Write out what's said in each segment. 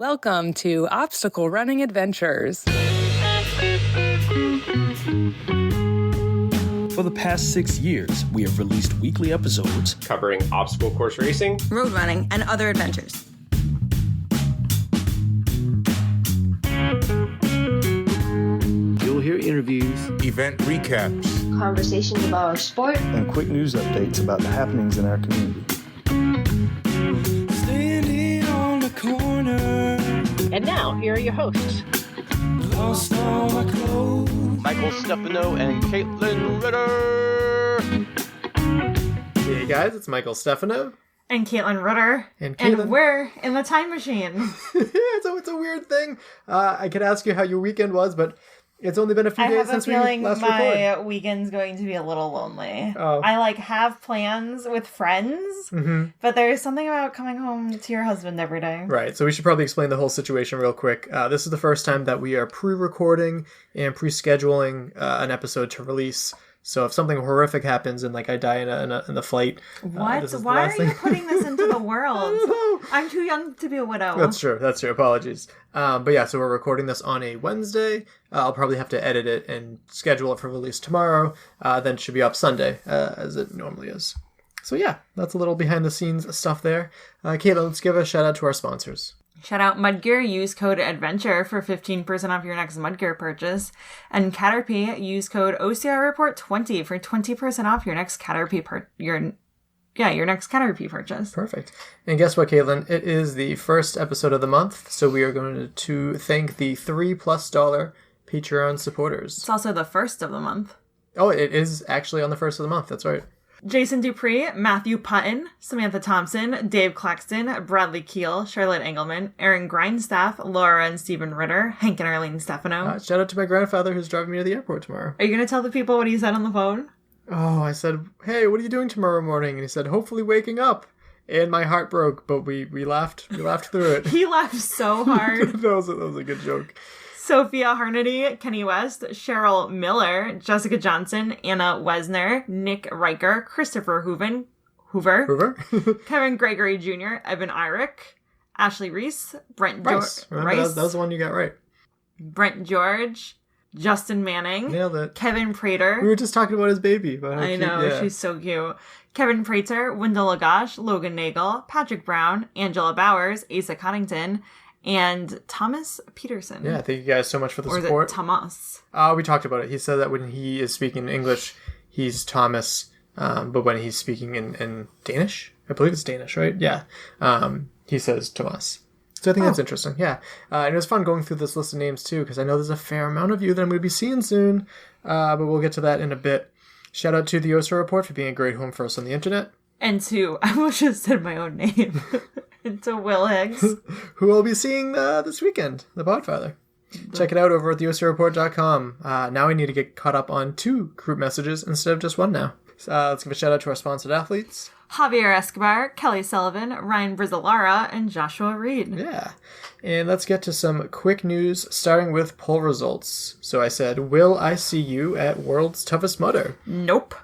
Welcome to Obstacle Running Adventures. For the past 6 years, we have released weekly episodes covering obstacle course racing, road running, and other adventures. You'll hear interviews, event recaps, conversations about our sport, and quick news updates about the happenings in our community. standing on the corner, And now, here are your hosts. lost all my clothes. Michael Stefano and Caitlin Ritter. Hey guys, it's Michael Stefano. And Caitlin Ritter. And Caitlin. And we're in the time machine. So it's a weird thing. I could ask you how your weekend was, but it's only been a few days since we last recorded. I have a feeling my weekend's going to be a little lonely. Oh. I have plans with friends, but there's something about coming home to your husband every day. Right, so we should probably explain the whole situation real quick. This is the first time that we are pre-recording and pre-scheduling an episode to release. So if something horrific happens and I die in the flight, What? this is the Why last are you thing. putting this into the world? I'm too young to be a widow. That's true. Apologies. But yeah, so we're recording this on a Wednesday. I'll probably have to edit it and schedule it for release tomorrow. Then it should be up Sunday, as it normally is. So yeah, that's a little behind the scenes stuff there. Caitlin, let's give a shout out to our sponsors. Shout out Mudgear, use code ADVENTURE for 15% off your next Mudgear purchase. And Caterpie, use code OCRReport20 for 20% off your next Caterpie your next Caterpie purchase. Perfect. And guess what, Caitlin? It is the first episode of the month, so we are going to thank the $3+ Patreon supporters. It's also the first of the month. Oh, it is actually on the first of the month. That's right. Jason Dupree, Matthew Putton, Samantha Thompson, Dave Claxton, Bradley Keel, Charlotte Engelman, Aaron Grindstaff, Laura and Stephen Ritter, Hank and Arlene Stefano. Shout out to my grandfather who's driving me to the airport tomorrow. Are you going to tell the people what he said on the phone? Oh, I said, hey, what are you doing tomorrow morning? And he said, hopefully waking up. And my heart broke, but we laughed. We laughed through it. He laughed so hard. that was a good joke. Sophia Harnedy, Kenny West, Cheryl Miller, Jessica Johnson, Anna Wesner, Nick Riker, Christopher Hoover, Kevin Gregory Jr., Evan Irick, Ashley Reese, Brent Rice. Rice. That was the one you got right. Brent George, Justin Manning. Nailed it. Kevin Prater. We were just talking about his baby. I know, she's so cute. Kevin Prater, Wendell Lagash, Logan Nagel, Patrick Brown, Angela Bowers, Asa Connington, and Thomas Peterson. Yeah, thank you guys so much for the support. Or is it Thomas? We talked about it. He said that when he is speaking in English, he's Thomas, but when he's speaking in Danish, I believe it's Danish, right? Yeah. He says Thomas. So I think that's interesting. Yeah. And it was fun going through this list of names too, because I know there's a fair amount of you that I'm going to be seeing soon, but we'll get to that in a bit. Shout out to the OSA Report for being a great home for us on the internet. And to, I almost just said my own name. And to Will Higgs. Who we'll be seeing this weekend, the Podfather. Check it out over at theOCRWC.com. Now I need to get caught up on 2 group messages instead of just 1 now. Let's give a shout out to our sponsored athletes. Javier Escobar, Kelly Sullivan, Ryan Brizzalara, and Joshua Reed. Yeah. And let's get to some quick news, starting with poll results. So I said, will I see you at World's Toughest Mudder? Nope.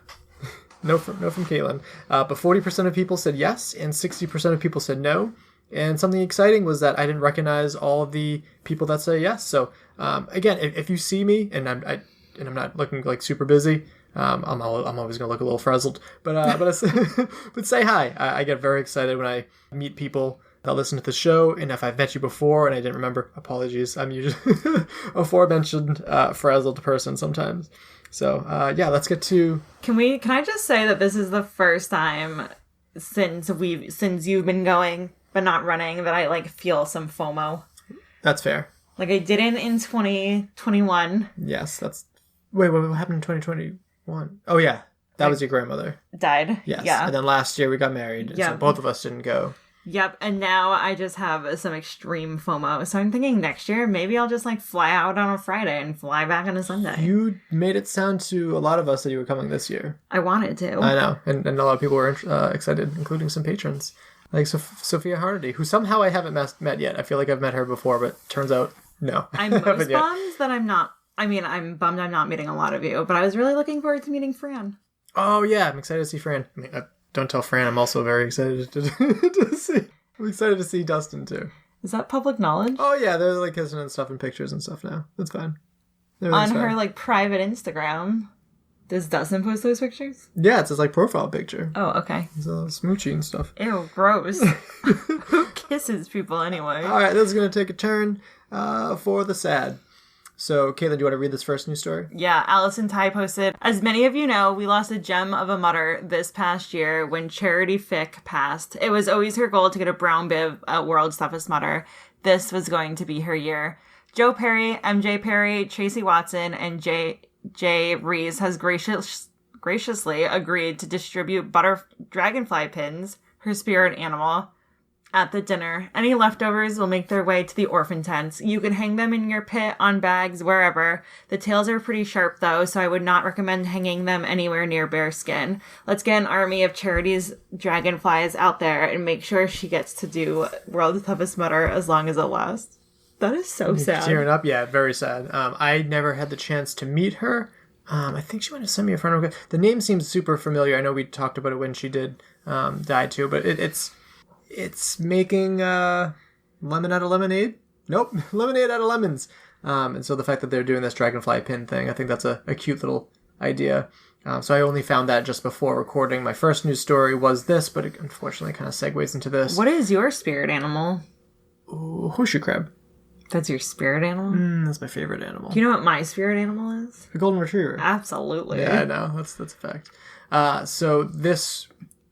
No from Caitlin. But 40% of people said yes, and 60% of people said no. And something exciting was that I didn't recognize all of the people that say yes. So again, if you see me and I'm not looking super busy, I'm always gonna look a little frazzled. But but say hi. I get very excited when I meet people that listen to the show, and if I've met you before and I didn't remember, apologies. I'm usually aforementioned frazzled person sometimes. So yeah, let's get to. Can I just say that this is the first time since you've been going but not running that I feel some FOMO. That's fair. I didn't in 2021. Yes, that's. Wait, what happened in 2021? Oh yeah, that was your grandmother. Died. Yes. Yeah. And then last year we got married. Yeah. So both of us didn't go. Yep, and now I just have some extreme FOMO. So I'm thinking next year, maybe I'll just fly out on a Friday and fly back on a Sunday. You made it sound to a lot of us that you were coming this year. I wanted to. I know, and a lot of people were excited, including some patrons. Like Sophia Harnedy, who somehow I haven't met yet. I feel like I've met her before, but turns out, no. I'm most bummed that I'm not. I mean, I'm bummed I'm not meeting a lot of you, but I was really looking forward to meeting Fran. Oh, yeah, I'm excited to see Fran. I mean, don't tell Fran I'm also very excited to see. I'm excited to see Dustin, too. Is that public knowledge? Oh, yeah, they're like kissing and stuff in pictures and stuff now. That's fine. On her, like, private Instagram. Does Dustin post those pictures? Yeah, it's his, like, profile picture. Oh, okay. It's smoochy and stuff. Ew, gross. Who kisses people anyway? All right, this is going to take a turn for the sad. So, Caitlin, do you want to read this first news story? Yeah, Allison Ty posted, as many of you know, we lost a gem of a mutter this past year when Charity Fick passed. It was always her goal to get a brown bib at World's Toughest Mutter. This was going to be her year. Joe Perry, MJ Perry, Tracy Watson, and Jay Rees has graciously agreed to distribute dragonfly pins, her spirit animal, at the dinner. Any leftovers will make their way to the orphan tents. You can hang them in your pit, on bags, wherever. The tails are pretty sharp though, so I would not recommend hanging them anywhere near bare skin. Let's get an army of Charity's dragonflies out there and make sure she gets to do World's Toughest Mutter as long as it lasts. That is so sad. Tearing up, yeah, very sad. I never had the chance to meet her. I think she might have sent me a friend request. The name seems super familiar. I know we talked about it when she did die too, but it's making lemon out of lemonade? Nope, lemonade out of lemons. And so the fact that they're doing this dragonfly pin thing, I think that's a cute little idea. So I only found that just before recording. My first news story was this, but it unfortunately kind of segues into this. What is your spirit animal? Ooh, horseshoe crab. That's your spirit animal? That's my favorite animal. Do you know what my spirit animal is? A golden retriever. Absolutely. Yeah, I know. That's a fact. So this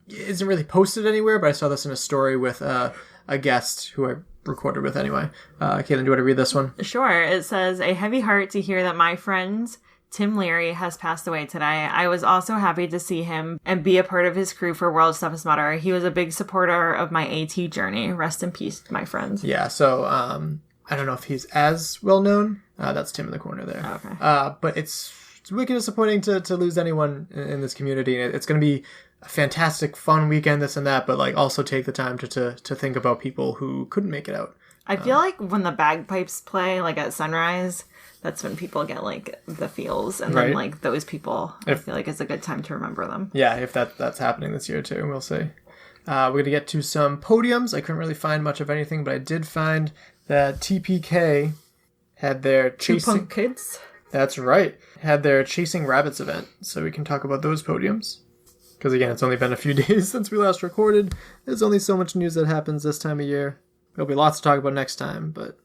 isn't really posted anywhere, but I saw this in a story with a guest who I recorded with anyway. Caitlin, do you want to read this one? Sure. It says, a heavy heart to hear that my friend Tim Leary has passed away today. I was also happy to see him and be a part of his crew for World's Toughest Mutter. He was a big supporter of my AT journey. Rest in peace, my friend. Yeah, so I don't know if he's as well known. That's Tim in the corner there. Okay. But it's wicked disappointing to lose anyone in this community. It's going to be a fantastic, fun weekend, this and that, but like also take the time to think about people who couldn't make it out. I feel like when the bagpipes play, like at sunrise, that's when people get like the feels, and then like those people, I feel like it's a good time to remember them. Yeah, if that's happening this year too, we'll see. We're going to get to some podiums. I couldn't really find much of anything, but I did find that TPK had their Two Punk Kids. That's right. Had their Chasing Rabbits event. So we can talk about those podiums. Because again, it's only been a few days since we last recorded. There's only so much news that happens this time of year. There'll be lots to talk about next time, but...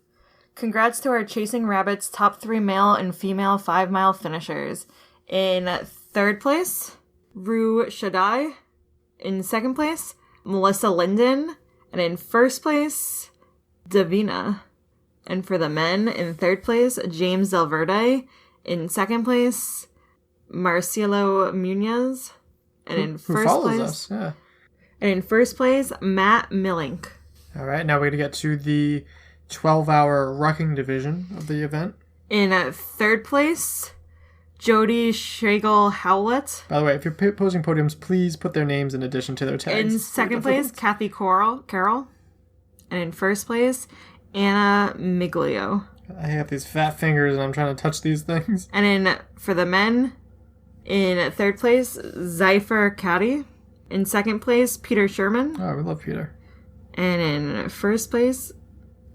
Congrats to our Chasing Rabbits top 3 male and female 5-mile finishers. In third place, Rue Shaddai. In second place, Melissa Linden. And in first place, Davina. And for the men, in third place, James Del Verde. In second place, Marcelo Munoz. And in first follows place, us, yeah. And in first place, Matt Millink. All right, now we're going to get to the 12-hour rucking division of the event. In third place, Jody Schagel Howlett. By the way, if you're posing podiums, please put their names in addition to their tags. In second place, Kathy Carroll. And in first place, Anna Miglio. I have these fat fingers and I'm trying to touch these things. And for the men, in third place, Zypher Caddy. In second place, Peter Sherman. Oh, we love Peter. And in first place,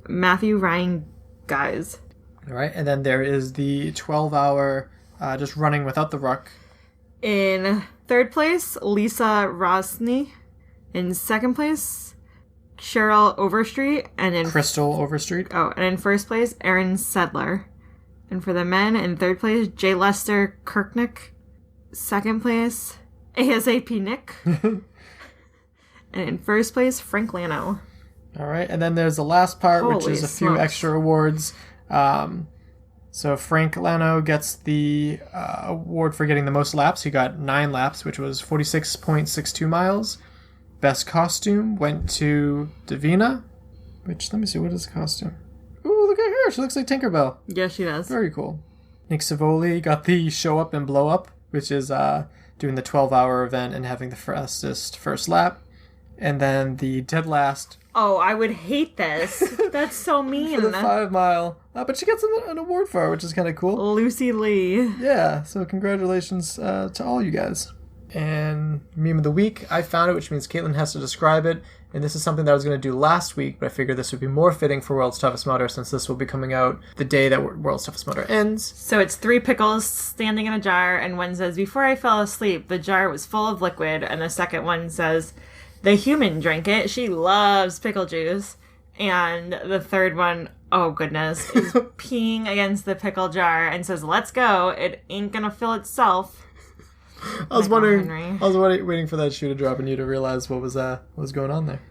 Matthew Ryan Guys. All right, and then there is the 12-hour just running without the ruck. In third place, Lisa Rosny. In second place, Cheryl Overstreet. And in Crystal Overstreet. Oh, and in first place, Aaron Sedler. And for the men, in third place, J. Lester Kirknick. Second place, ASAP Nick. And in first place, Frank Lano. All right, and then there's the last part, which Holy is a few smokes. extra awards. So Frank Lano gets the award for getting the most laps. He got 9 laps, which was 46.62 miles. Best costume went to Davina, which, let me see, what is the costume? Ooh, look at her. She looks like Tinkerbell. Yeah, she does. Very cool. Nick Savoli got the show up and blow up, which is doing the 12-hour event and having the fastest first lap. And then the dead last... Oh, I would hate this. That's so mean. for the 5-mile. But she gets an award for it, which is kind of cool. Lucy Lee. Yeah, so congratulations to all you guys. And meme of the week, I found it, which means Caitlin has to describe it. And this is something that I was going to do last week, but I figured this would be more fitting for World's Toughest Mudder since this will be coming out the day that World's Toughest Mudder ends. So it's 3 pickles standing in a jar, and one says, "Before I fell asleep, the jar was full of liquid," and the second one says, "The human drank it. She loves pickle juice." And the third one, oh goodness, is peeing against the pickle jar and says, "Let's go. It ain't gonna fill itself." I was waiting for that shoe to drop and you to realize what was going on there.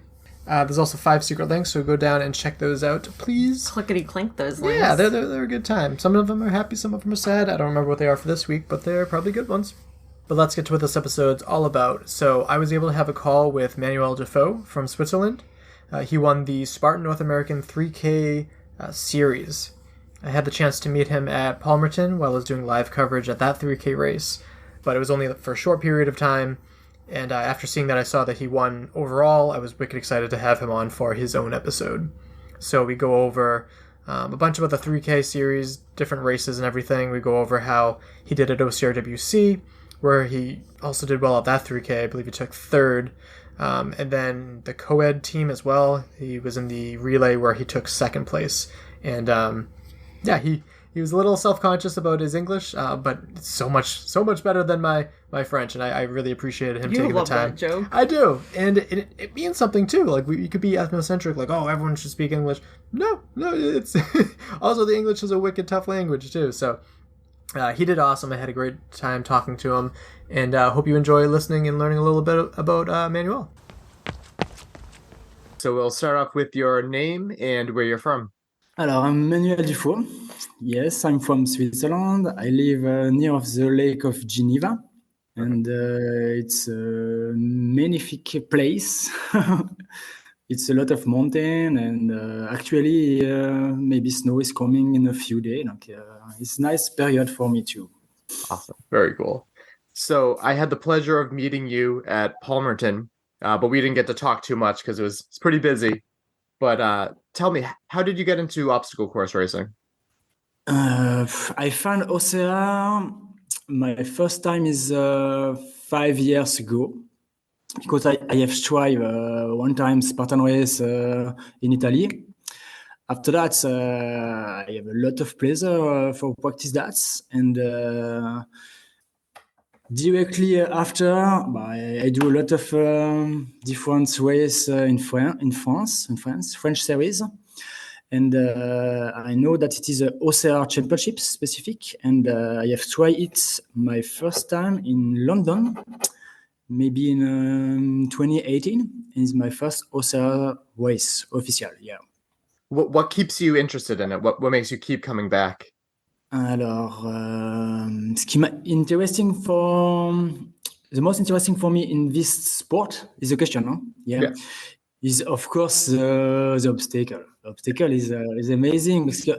There's also 5 secret links, so go down and check those out, please. Clickety clink those links. Yeah, they're a good time. Some of them are happy, some of them are sad. I don't remember what they are for this week, but they're probably good ones. But let's get to what this episode's all about. So I was able to have a call with Manuel Dufaux from Switzerland. He won the Spartan North American 3K series. I had the chance to meet him at Palmerton while I was doing live coverage at that 3K race, but it was only for a short period of time. And after seeing that, I saw that he won overall. I was wicked excited to have him on for his own episode. So we go over a bunch about the 3K series, different races and everything. We go over how he did at OCRWC, where he also did well at that 3K. I believe he took 3rd. And then the co-ed team as well. He was in the relay where he took 2nd place. And he was a little self-conscious about his English, but it's so much better than my French, and I really appreciated him taking the time. You love that joke. I do, and it means something too. Like you could be ethnocentric, like, oh, everyone should speak English. No, it's also the English is a wicked tough language too. So he did awesome. I had a great time talking to him, and hope you enjoy listening and learning a little bit about Manuel. So we'll start off with your name and where you're from. Alors, I'm Manuel Dufaux. Yes, I'm from Switzerland. I live near of the Lake of Geneva, and it's a magnific place. It's a lot of mountain, and actually, maybe snow is coming in a few days. It's a nice period for me too. Awesome, very cool. So I had the pleasure of meeting you at Palmerton, but we didn't get to talk too much because it's pretty busy. But tell me, how did you get into obstacle course racing? I found OCR. My first time is 5 years ago, because I have tried one time Spartan race in Italy. After that, I have a lot of pleasure for practice that, and directly after, I do a lot of different races in France, French series. And I know that it is a OCR championship specific, and I have tried it my first time in London, maybe in 2018. It's my first OCR race, official, yeah. What keeps you interested in it? What makes you keep coming back? Alors, ce qui the most interesting for me in this sport is the question, no? Yeah. Is of course the obstacle. The obstacle is amazing because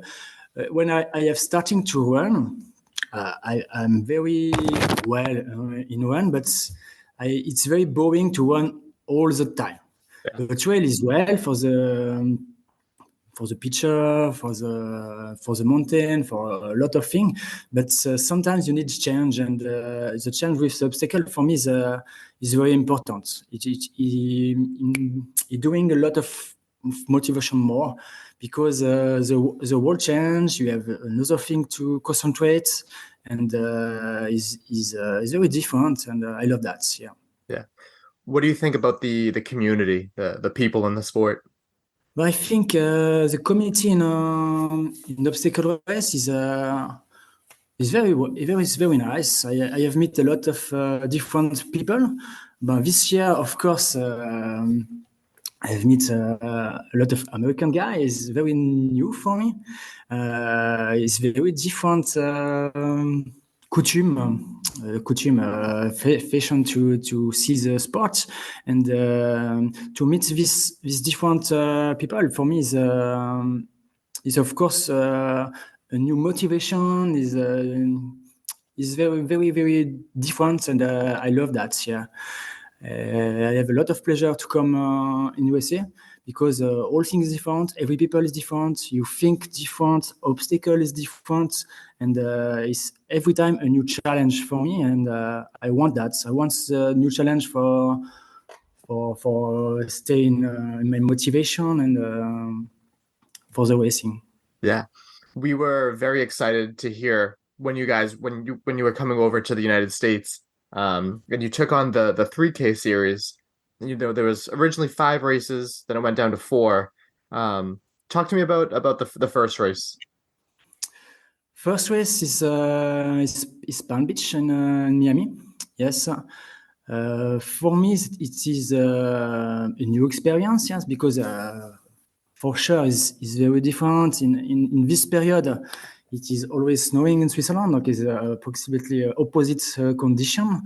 when I have starting to run, I'm very well in run, but it's very boring to run all the time. Yeah. The trail is well for the picture, for the mountain, for a lot of things. But sometimes you need change, and the change with the obstacle for me is very important. It's doing a lot of motivation more because the world change. You have another thing to concentrate, and is very different, and I love that. Yeah. Yeah. What do you think about the community, the people in the sport? But I think the community in obstacle race is very nice. I have met a lot of different people. But this year, of course, I have met a lot of American guys. Very new for me. It's very different fashion to see the sport, and to meet these different people for me is of course a new motivation. Is very, very, very different, and I love that. Yeah, I have a lot of pleasure to come in USA because all things is different, every people is different, you think different, obstacle is different, and it's every time a new challenge for me, and I want that. I want a new challenge for for staying in my motivation and for the racing. Yeah, we were very excited to hear when you were coming over to the United States, and you took on the 3K series. There was originally 5 races, then it went down to 4. Talk to me about the first race. First race is Palm Beach in Miami. Yes. For me, it is a new experience. Yes, because for sure is very different. In this period, it is always snowing in Switzerland. Okay, it's approximately opposite condition.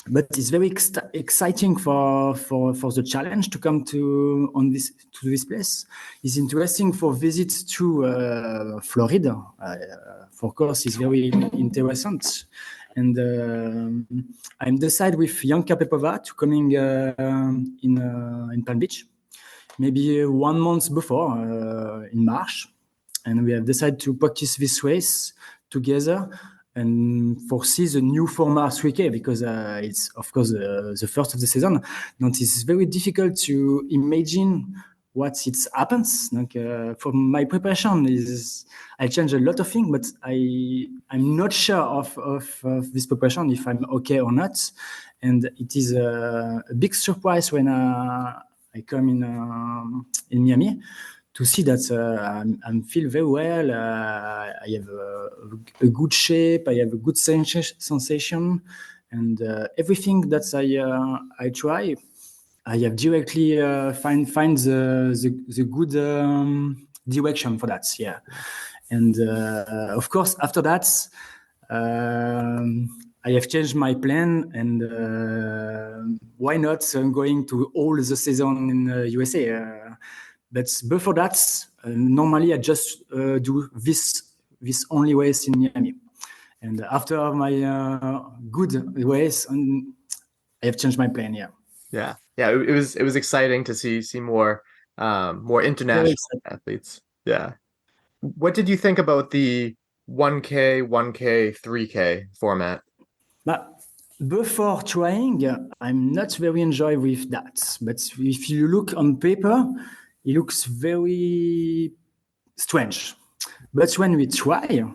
But it's very exciting for the challenge to come to this place. It's interesting for visits to Florida. Of course, it's very interesting. And I'm decided with Janka Pepova to coming in Palm Beach, maybe 1 month before in March, and we have decided to practice this race together and foresee the new format 3K because it's of course the first of the season. And it's very difficult to imagine what it happens. Like for my preparation I change a lot of things, but I'm not sure of this preparation if I'm okay or not. And it is a big surprise when I come in Miami to see that I feel very well. I have a good shape. I have a good sensation, and everything that I try, I have directly find the good direction for that. Yeah, and of course after that, I have changed my plan, and why not going to all the season in USA. But before that, normally I just do this only race in Miami. And after my good race, I have changed my plan. Yeah. It was exciting to see more international athletes. Yeah. What did you think about the 1K, 3K format? But before trying, I'm not very enjoy with that. But if you look on paper, it looks very strange. But when we try,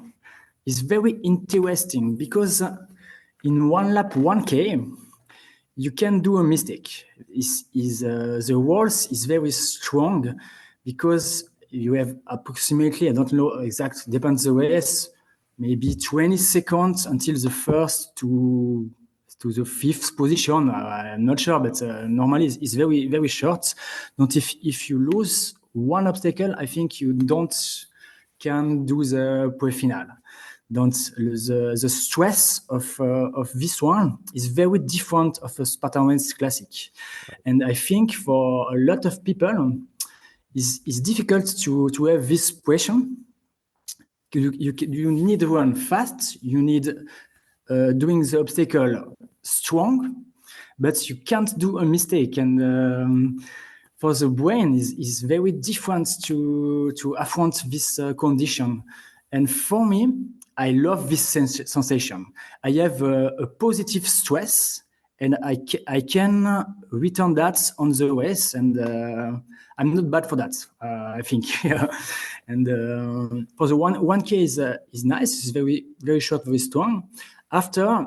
it's very interesting because in one lap 1K, you can do a mistake. The walls is very strong because you have approximately, I don't know exact, depends the race, maybe 20 seconds until the first to the 5th position. I'm not sure, but normally it's very, very short. Not if you lose one obstacle, I think you can do the pre-final. The stress of this one is very different of a Spartan Race Classic. And I think for a lot of people, it's difficult to have this pressure. You need to run fast. You need doing the obstacle strong, but you can't do a mistake. And for the brain, is very different to affront this condition. And for me, I love this sensation. I have a positive stress, and I can return that on the race, and I'm not bad for that, I think. And for the 1K is nice. It's very, very short, very strong. After,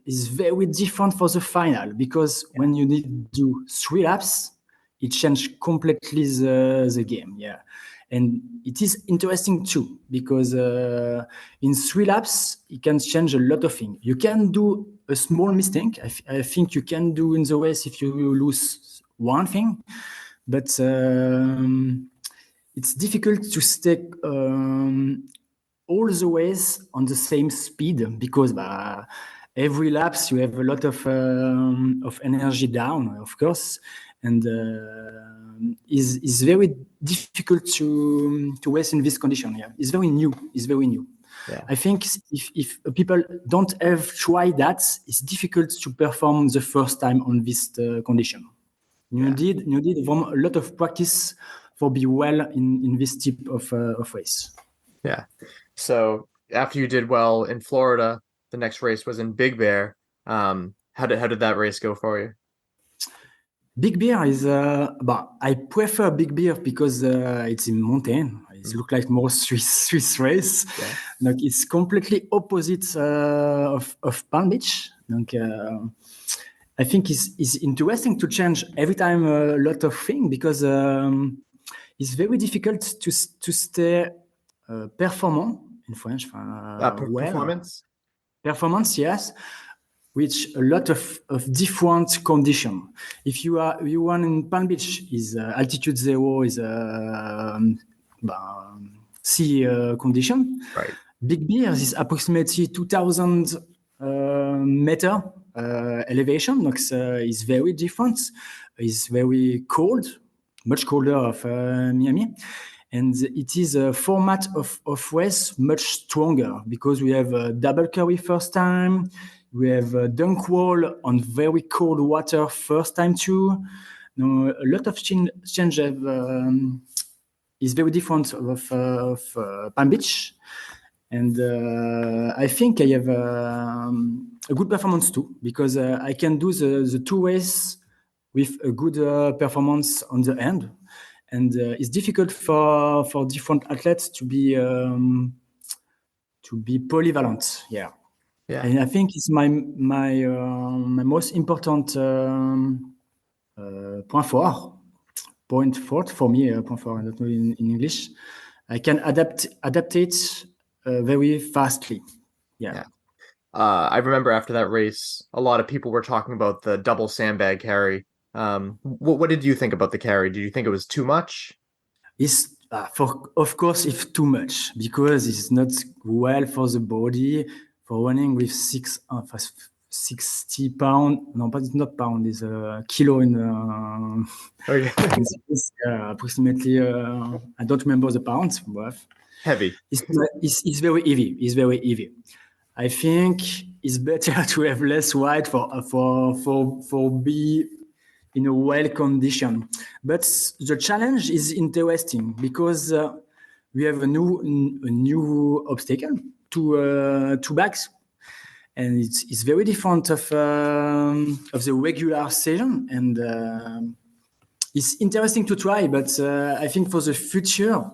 it's very different for the final, because when you need to do 3 laps, it changes completely the game. Yeah. And it is interesting too, because in 3 laps, it can change a lot of things. You can do a small mistake. I think you can do in the race if you lose one thing, but it's difficult to stay all the ways on the same speed, because every laps you have a lot of energy down, of course, and is very difficult to race in this condition. Yeah, it's very new. Yeah. I think if people don't have tried that, it's difficult to perform the first time on this condition. You need a lot of practice for be well in this type of race. Yeah. So after you did well in Florida, the next race was in Big Bear. How did that race go for you? Big Bear is, but I prefer Big Bear because it's in mountain. It looks like more Swiss race. Yeah. Like it's completely opposite of Palm Beach. Donc, I think it's interesting to change every time a lot of things because it's very difficult to stay performant in French. Performance. Performance, yes. Which a lot of different conditions. If you want in Palm Beach, is altitude 0 is sea condition. Right. Big Bear is approximately 2,000 meter elevation. It's very different. It's very cold, much colder of Miami. And it is a format of race much stronger because we have a double curry first time. We have a dunk wall on very cold water first time too. No, a lot of change is very different of Palm Beach. And I think I have a good performance too because I can do the two ways with a good performance on the end. And it's difficult for different athletes to be polyvalent. Yeah. Yeah. And I think it's my most important point fort for me. Point fort, I don't know in English. I can adapt it very fastly. Yeah. I remember after that race, a lot of people were talking about the double sandbag carry. What did you think about the carry? Did you think it was too much? It's of course it's too much because it's not well for the body. For running with 60 pounds, no, but it's not pound, it's a kilo in approximately, I don't remember the pounds, but heavy. It's very heavy. It's very heavy. I think it's better to have less weight for be in a well condition. But the challenge is interesting because we have a new obstacle. Two bags, and it's very different of the regular season, and it's interesting to try. But I think for the future,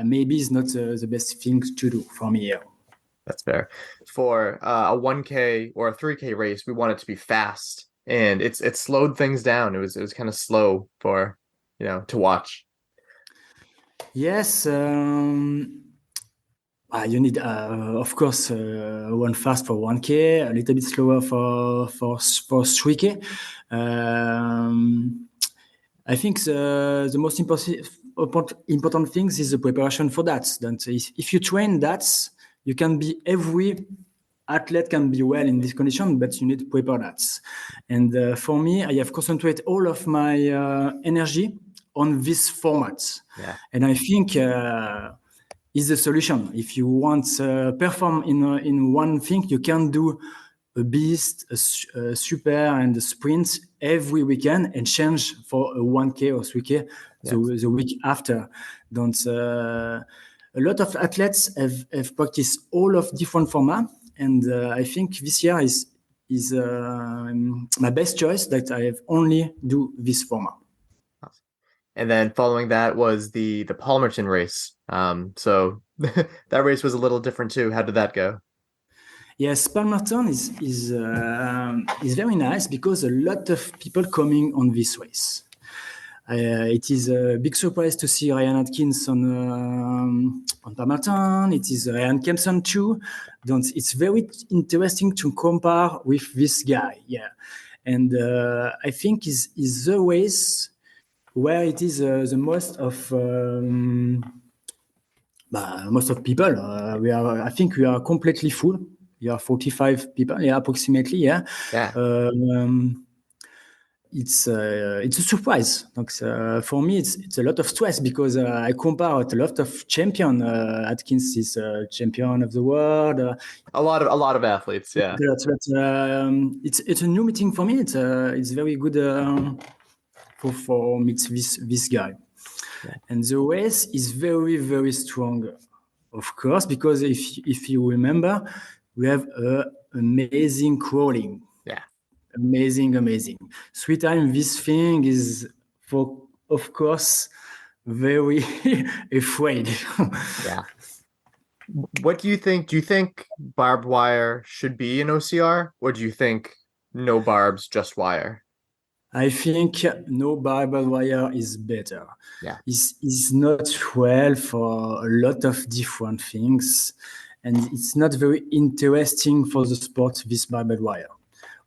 maybe it's not the best thing to do for me here. That's fair. For a 1K or a 3K race, we want it to be fast, and it slowed things down. It was kind of slow for to watch. Yes. You need, of course, one fast for 1K, a little bit slower for 3K. I think the most important things is the preparation for that. That if you train that, you can be every athlete can be well in this condition, but you need to prepare that. And for me, I have concentrated all of my energy on this format. Yeah. And I think is the solution. If you want to perform in one thing, you can do a beast, a super, and a sprint every weekend and change for a 1K or 3K the week after. A lot of athletes have practiced all of different formats, and I think this year is my best choice that I have only do this format. And then following that was the Palmerton race. So that race was a little different too. How did that go? Yes, Palmerton is very nice because a lot of people coming on this race. It is a big surprise to see Ryan Atkins on Palmerton. It is Ryan Kempson too. It's very interesting to compare with this guy. Yeah, and I think is the race where it is the most of people. I think we are completely full. We are 45 people, approximately. Yeah. It's a surprise. For me, it's a lot of stress because I compare a lot of champion. Atkins is champion of the world. A lot of athletes. Yeah. It's a new meeting for me. It's very good for meet this guy. Yeah. And the race is very, very strong, of course, because if you remember, we have amazing crawling. Yeah. Amazing. 3 times this thing is, of course, very afraid. Yeah. What do you think? Do you think barbed wire should be an OCR, or do you think no barbs, just wire? I think no barbed wire is better. Yeah. It's not well for a lot of different things, and it's not very interesting for the sport, this barbed wire.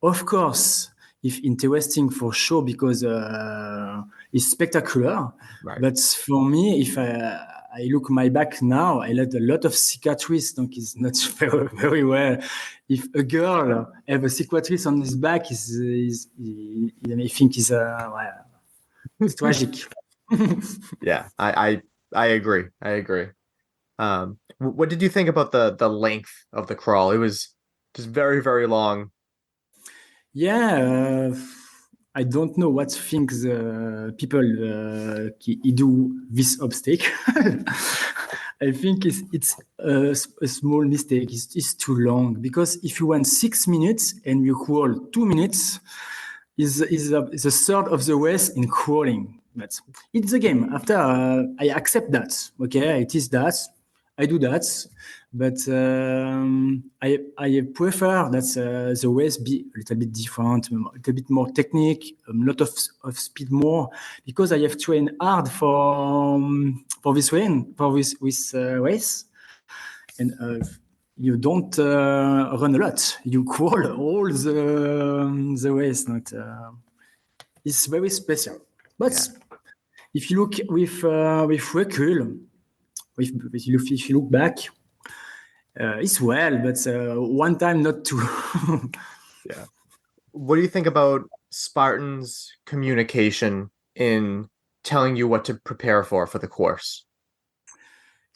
Of course, it's interesting for sure because it's spectacular. Right. But for me, if I look my back now, I had a lot of cicatrices, so it's not very, very well. If a girl have a cicatrice on his back, I think it's tragic. Yeah, I agree. What did you think about the length of the crawl? It was just very, very long. Yeah, I don't know what things people do this obstacle. I think it's a small mistake. It's too long because if you went 6 minutes and you crawl 2 minutes, is a third of the race in crawling. But it's a game. After I accept that. Okay, it is that. I do that, but I prefer that the race be a little bit different, a little bit more technique, a lot of speed more, because I have trained hard for this race, and you don't run a lot. You crawl all the race. It's very special, but if you look with recul. If you look back, it's well, but one time not two. Yeah. What do you think about Spartan's communication in telling you what to prepare for the course?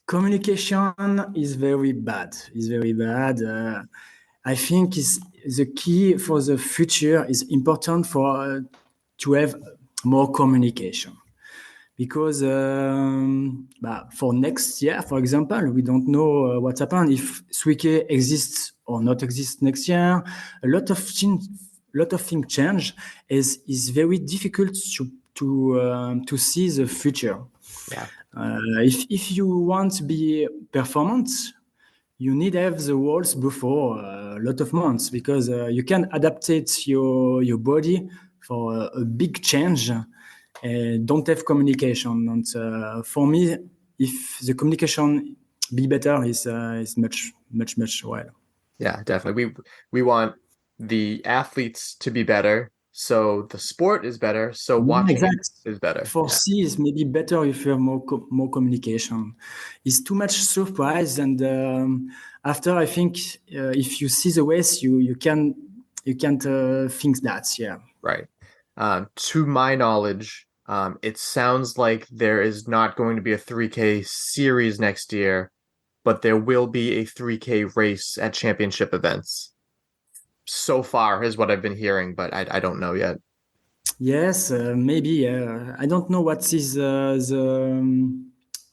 Communication is very bad. I think is the key for the future. Is important to have more communication. Because for next year, for example, we don't know what's happened if 3K exists or not exists next year. A lot of things change. Is very difficult to see the future. Yeah. If you want to be performant, you need to have the rules before a lot of months because you can adapt your body for a big change. Don't have communication, and for me, if the communication be better, is much well. Yeah, definitely. We want the athletes to be better, so the sport is better, so watching is better. For C is maybe better if you have more communication. It's too much surprise, and after I think if you see the race, you can't think that. Yeah. Right. To my knowledge, it sounds like there is not going to be a 3K series next year, but there will be a 3K race at championship events. So far is what I've been hearing, but I don't know yet. Yes, maybe. I don't know what is the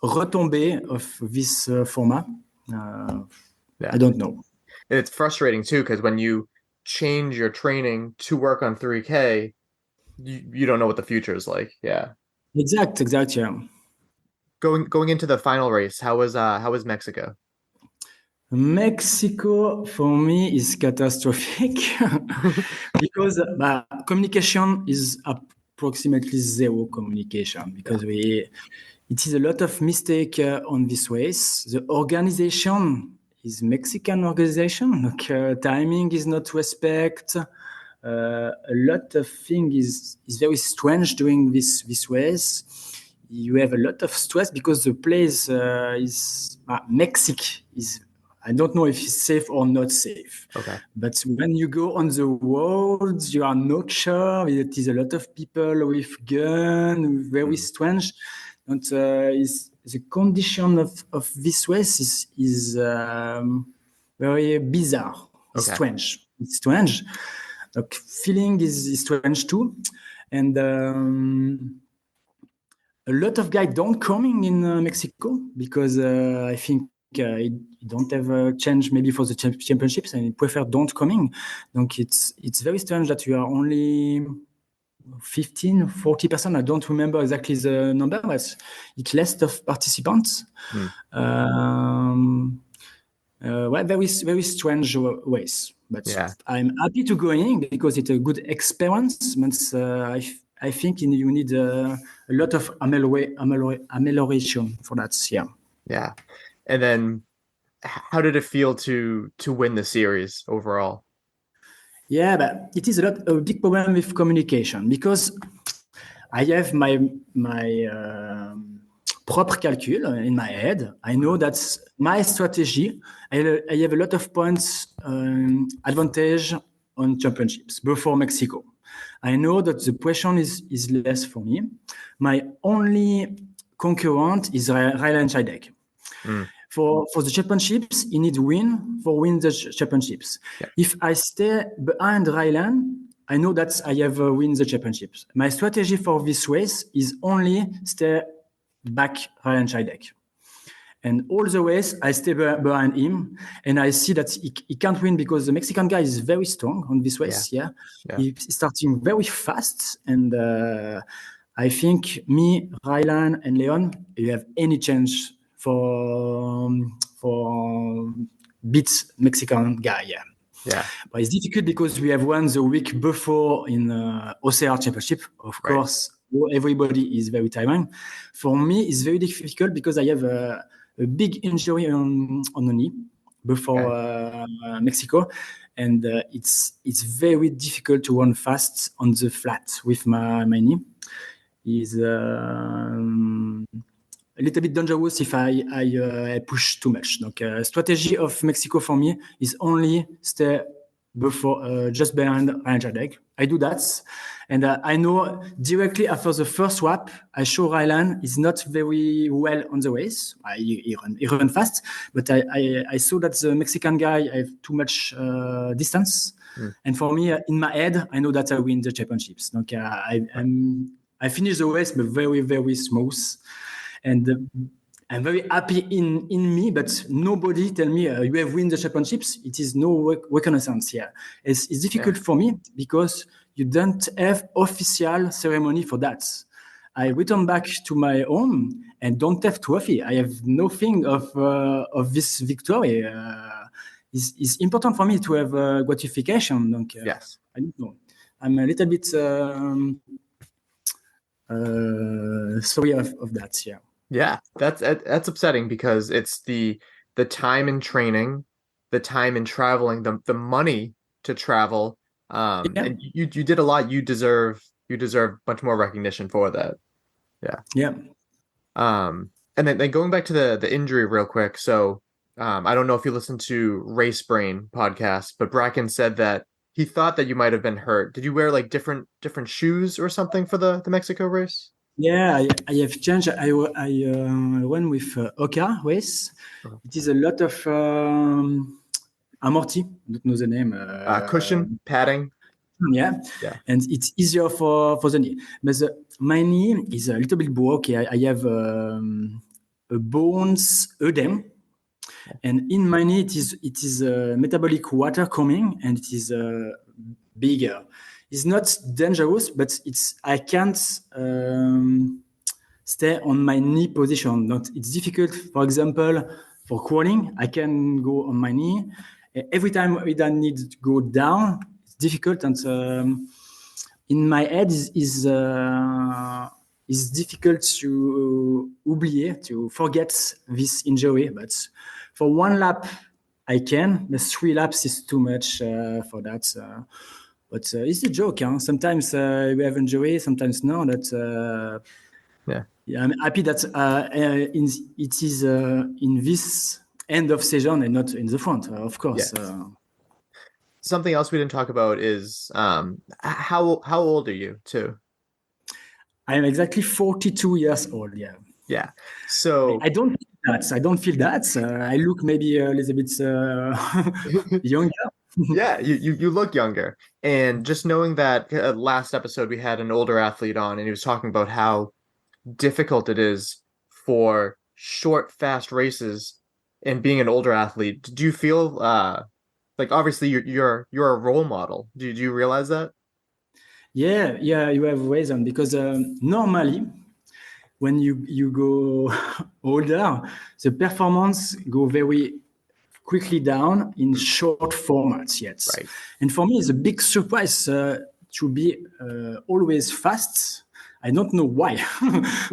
retombée of this format. I don't know. And it's frustrating too, because when you change your training to work on 3K, you don't know what the future is like. Yeah. Exact. Yeah. Going into the final race, how was Mexico? Mexico for me is catastrophic because communication is approximately zero communication because it is a lot of mistake on this race. The organization is Mexican organization. Like timing is not respect. A lot of things is very strange during this race. You have a lot of stress because the place is Mexico is. I don't know if it's safe or not safe. Okay. But when you go on the roads, you are not sure. It is a lot of people with guns, very strange. And the condition of this race is very bizarre. It's strange. It's strange. Like, feeling is strange too. And a lot of guys don't coming in Mexico because I think he don't have a change maybe for the championships, and he prefer don't coming. Donc it's very strange that you are only 40%. I don't remember exactly the number, but it's less of participants. Well, very, very strange ways. But I'm happy to go in because it's a good experience. But I think you need a lot of amelioration for that. Yeah. And then how did it feel to win the series overall? Yeah, but it is a big problem with communication because I have my proper calcul in my head. I know that my strategy, I have a lot of points advantage on championships before Mexico. I know that the pressure is less for me. My only concurrent is Ryland Scheidegg. For the championships, you need win the championships. Yeah. If I stay behind Ryland, I know that I have win the championships. My strategy for this race is only stay back Ryland Scheidegg. And all the ways I stay behind him, and I see that he can't win because the Mexican guy is very strong on this race. Yeah. He's starting very fast, and I think me, Ryland, and Leon, you have any chance for beat Mexican guy. Yeah. But it's difficult because we have won the week before in OCR championship. Of course, everybody is very tiring. For me, it's very difficult because I have a big injury on the knee before Mexico, and it's very difficult to run fast on the flat with my knee. Is a little bit dangerous if I push too much. Donc, strategy of Mexico for me is only stay before just behind Ryland Scheidegg. I do that, and I know directly after the first swap, I show Ryland is not very well on the race. He run fast, but I saw that the Mexican guy have too much distance, and for me, in my head, I know that I win the championships. Donc, I finished the race, but very, very smooth. And I'm very happy in me, but nobody tell me you have win the championships. It is no reconnaissance here. It's difficult for me because you don't have official ceremony for that. I return back to my home and don't have trophy. I have nothing of this victory. It's important for me to have gratification. Donc, yes. I don't know. I'm a little bit sorry of that. Yeah. Yeah, that's upsetting because it's the time in training, the time in traveling, the money to travel, and you did a lot. You deserve much more recognition for that. Yeah. And then going back to the injury real quick. So I don't know if you listened to Race Brain podcast, but Bracken said that he thought that you might have been hurt. Did you wear like different shoes or something for the Mexico race? Yeah, I have changed. I went with OCRWC. It is a lot of amorti. I don't know the name. Cushion, padding. Yeah, and it's easier for the knee. But my knee is a little bit broke. I have a bones edema, and in my knee it is metabolic water coming, and it is bigger. It's not dangerous, but I can't stay on my knee position. It's difficult. For example, for crawling, I can go on my knee. Every time I need to go down, it's difficult. And in my head, is difficult to oublier, to forget this injury. But for one lap, I can. But 3 laps is too much for that. But it's a joke. Huh? Sometimes we have injury, sometimes no. I'm happy that it is in this end of season and not in the front, of course. Yes. Something else we didn't talk about is how old are you too? I am exactly 42 years old. Yeah. Yeah. So I don't feel that. I look maybe a little bit younger. Yeah, you look younger. And just knowing that last episode we had an older athlete on, and he was talking about how difficult it is for short, fast races and being an older athlete, do you feel like obviously you're a role model? Do you realize that? Yeah, you have reason because normally when you go older, the performance go very quickly down in short formats yet. Right. And for me, it's a big surprise to be always fast. I don't know why,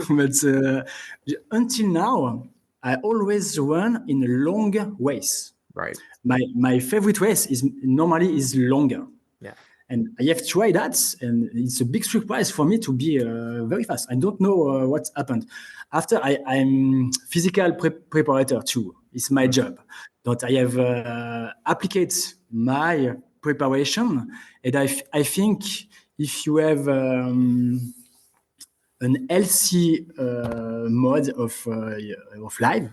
but until now, I always run in a long race. Right. My favorite race is normally longer. Yeah. And I have tried that, and it's a big surprise for me to be very fast. I don't know what's happened. After I'm physical preparator too. It's my job. But I have applied my preparation, and I think if you have an healthy mode of life,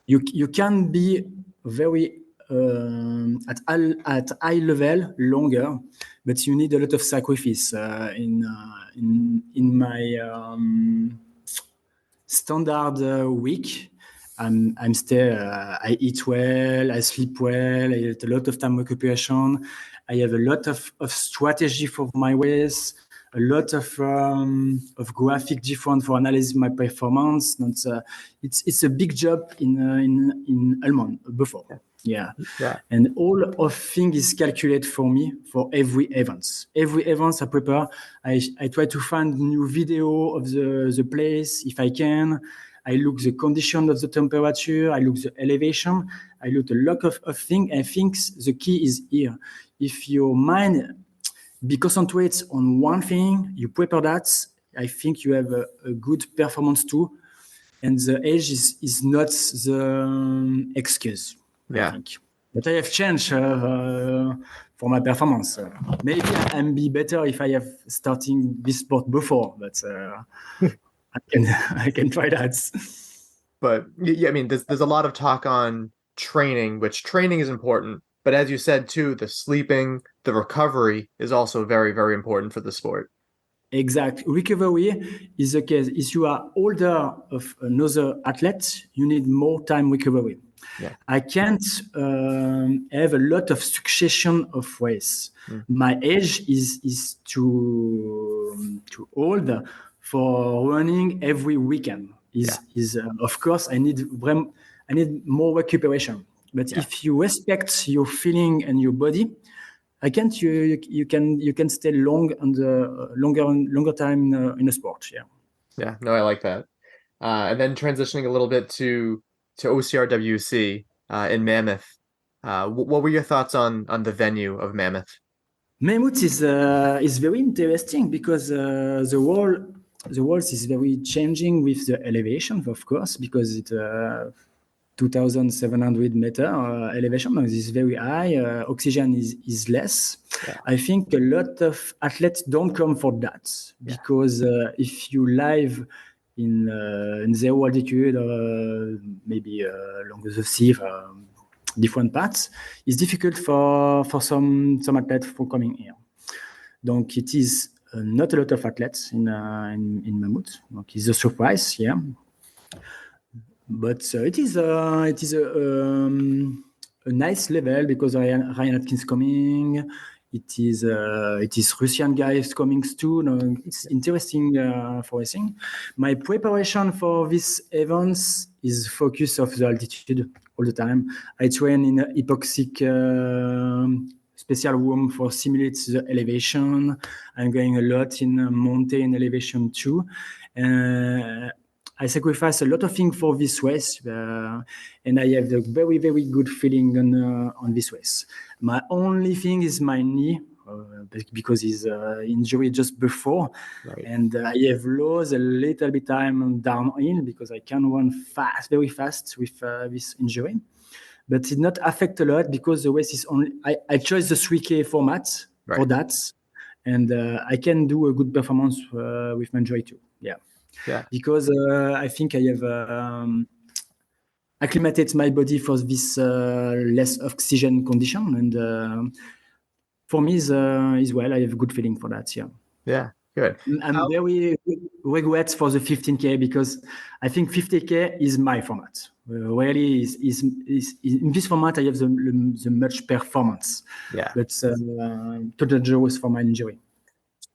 you can be very at high level longer, but you need a lot of sacrifice in my standard week. I eat well, I sleep well, I have a lot of time recuperation, I have a lot of strategy for my race, a lot of graphic different for analyze my performance. And, it's a big job in Almond before. Yeah. And all of things is calculated for me for every event. Every event I prepare, I try to find new video of the place if I can. I look the condition of the temperature. I look the elevation. I look a lot of things. I think the key is here. If your mind be concentrates on one thing, you prepare that, I think you have a good performance too. And the age is not the excuse. Yeah. I think. But I have changed for my performance. Maybe I'm be better if I have starting this sport before, but I can try that. But yeah, I mean, there's a lot of talk on training, which training is important. But as you said too, the sleeping, the recovery is also very, very important for the sport. Exact. Recovery is the case. If you are older of another athlete, you need more time recovery. Yeah. I can't have a lot of succession of race. My age is too old for running every weekend. Of course I need more recuperation. But if you respect your feeling and your body, you can stay long and longer time in a sport. Yeah, no, I like that. And then transitioning a little bit to OCRWC in Mammoth. What were your thoughts on the venue of Mammoth? Mammoth is very interesting because the world is very changing with the elevation, of course, because it's 2,700 meter elevation is very high. Oxygen is less. Yeah. I think a lot of athletes don't come for that because if you live in zero altitude or maybe along the sea, different paths, it's difficult for some athletes for coming here. Donc it is not a lot of athletes in Mammoth. Donc it's a surprise, yeah. But it is a nice level because Ryan Atkins coming. It is Russian guys coming too. No, it's interesting for racing. My preparation for these events is focus of the altitude all the time. I train in an hypoxic special room for simulate the elevation. I'm going a lot in mountain elevation too. I sacrifice a lot of things for this race, and I have a very, very good feeling on this race. My only thing is my knee, because it's injury just before, and I have lost a little bit time downhill because I can run fast, very fast with this injury. But it not affect a lot because the race is only. I chose the 3K format for that, and I can do a good performance with my injury too. Yeah, because I think I have acclimated my body for this less oxygen condition, and for me is well. I have a good feeling for that. Yeah, good. I'm very regret for the 15K because I think 50K is my format. Really, is in this format I have the much performance. Yeah. But total draws for my injury.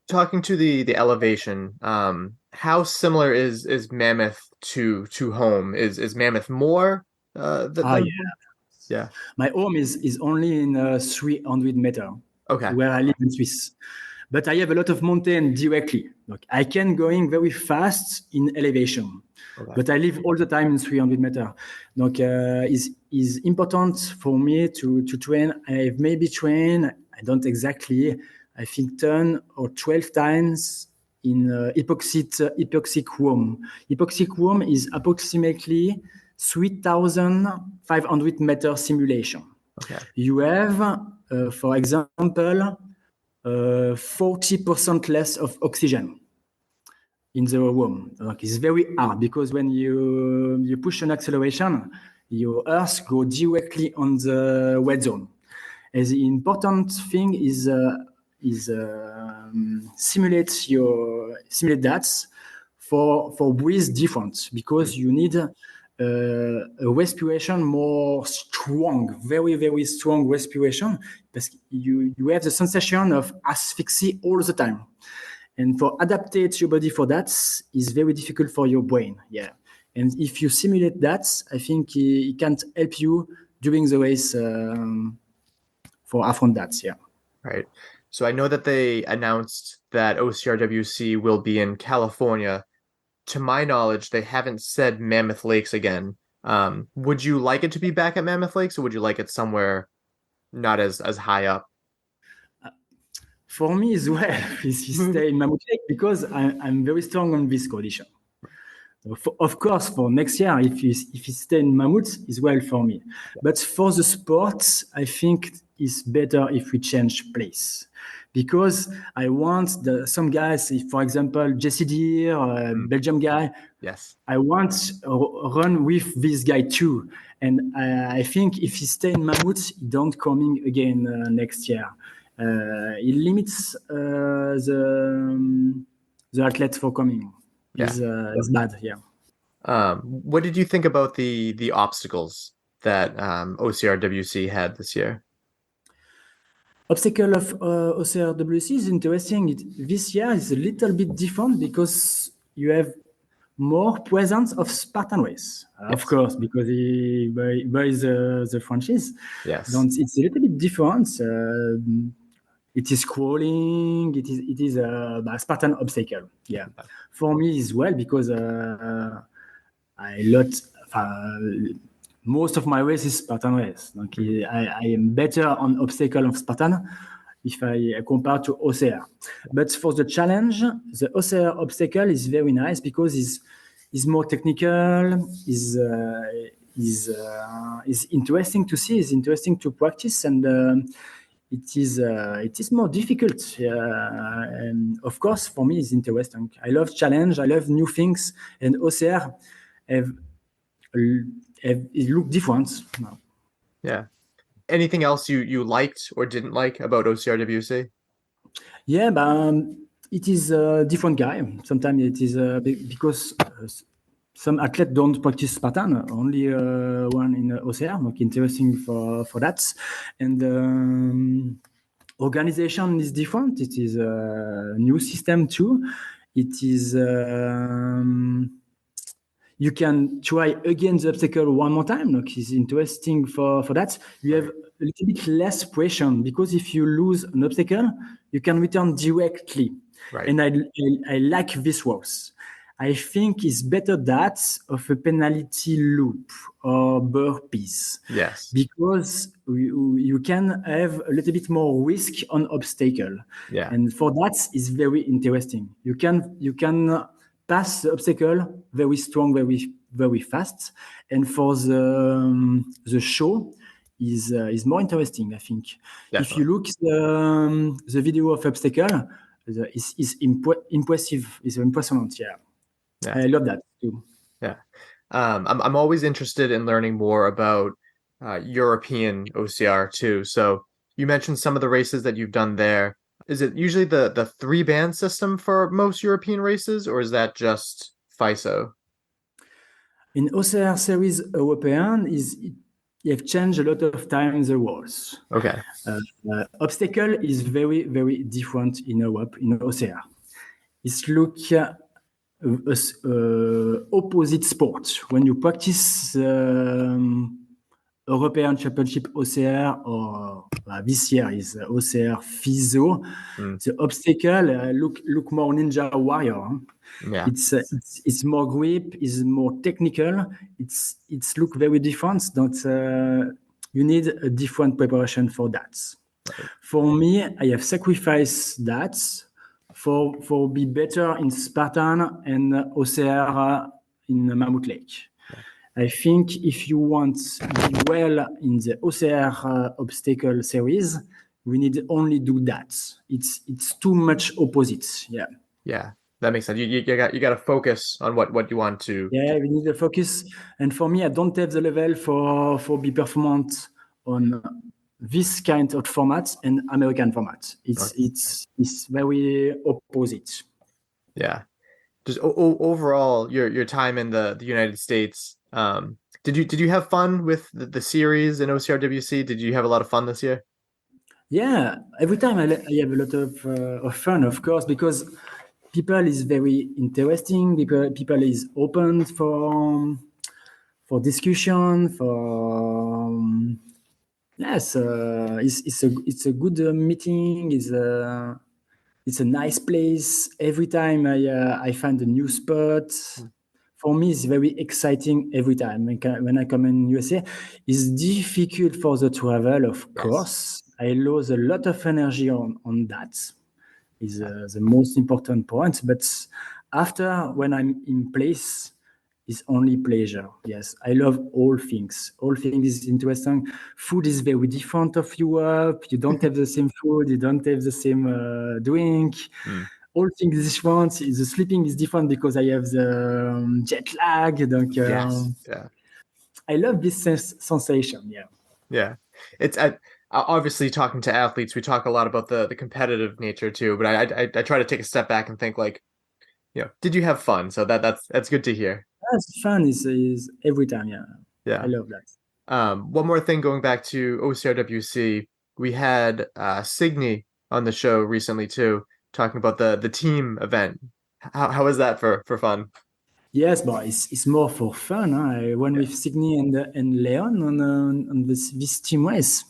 Talking to the elevation, how similar is Mammoth to home? Is Mammoth more than yeah. My home is only in 300 meters. Okay. Where I live in Swiss. But I have a lot of mountain directly. Like I can going very fast in elevation. Okay. But I live all the time in 300 meters. Donc, is important for me to train. I've maybe trained, I don't exactly, I think 10 or 12 times in hypoxic room. Hypoxic room is approximately 3,500 meter simulation. Okay. You have, for example, 40% less of oxygen in the room. Like it's very hard because when you push an acceleration, your earth go directly on the wet zone. And the important thing is simulate that for breathe different because you need a respiration more strong, very, very strong respiration because you have the sensation of asphyxia all the time. And for adaptate your body for that is very difficult for your brain. Yeah. And if you simulate that, I think it can help you during the race for affront that. Yeah. Right. So I know that they announced that OCRWC will be in California. To my knowledge, they haven't said Mammoth Lakes again. Would you like it to be back at Mammoth Lakes, or would you like it somewhere not as high up? For me as well, is stay in Mammoth Lake because I'm very strong on this condition. Of course, for next year, if you stay in Mammoth, is well for me. But for the sport, I think it's better if we change place. Because I want some guys, for example, Jesse Deere, Belgium guy. Yes. I want run with this guy too. And I think if he stay in Mammoth, he don't coming again next year. It limits the athletes for coming. It's bad, yeah. What did you think about the obstacles that OCRWC had this year? Obstacle of OCRWC is interesting. This year is a little bit different because you have more presence of Spartan race, of course, because he buys the franchise. Yes. So it's a little bit different. It is crawling. It is a Spartan obstacle. Yeah, for me as well because most of my race is Spartan race. Okay, I am better on obstacle of Spartan if I compare to OCR. But for the challenge, the OCR obstacle is very nice because it's more technical, is interesting to see, is interesting to practice, and it is more difficult. And of course, for me, it's interesting. I love challenge. I love new things, and OCR it look different now. Yeah. Anything else you liked or didn't like about OCRWC? Yeah, but it is a different guy. Sometimes it is because some athletes don't practice Spartan. Only one in OCR. Like interesting for that. And organization is different. It is a new system too. It is. You can try again the obstacle one more time. Like it's interesting for that. You have a little bit less pressure because if you lose an obstacle, you can return directly. Right. And I like this works. I think it's better that of a penalty loop or burpees. Yes. Because you can have a little bit more risk on obstacle. Yeah. And for that is very interesting. You can pass the obstacle very strong, very, very fast. And for the show is more interesting, I think. Definitely. If you look the video of obstacle, it's impressive. It's impressive, yeah. I love that too. Yeah. I'm always interested in learning more about European OCR too. So you mentioned some of the races that you've done there. Is it usually the 3-band system for most European races, or is that just FISO? In OCR series European, you have changed a lot of times the rules. Okay. Obstacle is very, very different in Europe, in OCR. It's look opposite sport. When you practice European Championship OCR, or this year is OCR FISO, the obstacle look more Ninja Warrior. Yeah. It's more grip, it's more technical. It's look very different. That you need a different preparation for that. Right. For me, I have sacrificed that for be better in Spartan and OCR in Mammoth Lake. Yeah. I think if you want to be well in the OCR obstacle series, we need only do that. It's too much opposite. Yeah. Yeah. That makes sense. You got to focus on what you want to. Yeah, we need to focus. And for me, I don't have the level for be performant on this kind of format and American format. It's very opposite. Yeah. Just overall, your time in the United States. Did you have fun with the series in OCRWC? Did you have a lot of fun this year? Yeah, every time I have a lot of fun, of course, because people is very interesting. People is open for discussion. Yes, it's a good meeting. It's a nice place. Every time I find a new spot. For me, it's very exciting every time. When I come in USA, it's difficult for the travel, of course. I lose a lot of energy on that. Is the most important point. But after, when I'm in place, it's only pleasure. Yes, I love all things. All things is interesting. Food is very different of Europe. You don't have the same food. You don't have the same drink. All things is different. The sleeping is different because I have the jet lag. Yes. Yeah. I love this sensation. Yeah. Yeah. It's obviously talking to athletes, we talk a lot about the competitive nature too, but I try to take a step back and think like, did you have fun? So that's good to hear. That's fun is every time. Yeah. Yeah. I love that. One more thing, going back to OCRWC, we had Signy on the show recently too, talking about the team event. How was that for fun? Yes, but it's more for fun. I went with Signy and Leon on this team race.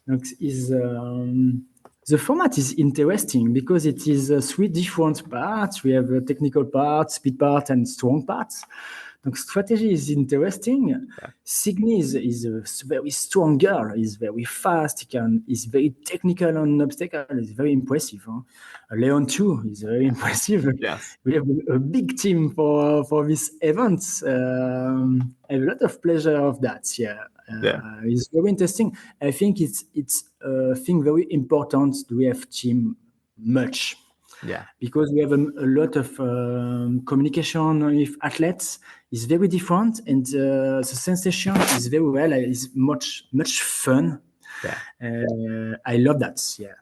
The format is interesting because it is 3 different parts. We have a technical part, speed part, and strong parts. The strategy is interesting. Yeah. Signy is a very strong girl. He's very fast. He's very technical on obstacle. It's very impressive. Huh? Leon too is very impressive. Yes. We have a big team for this event. I have a lot of pleasure of that. Yeah. It's very interesting. I think it's a thing very important. Do we have team much? Yeah, because we have a lot of communication with athletes. It's very different, and the sensation is very well. It's much fun. Yeah, I love that. Yeah.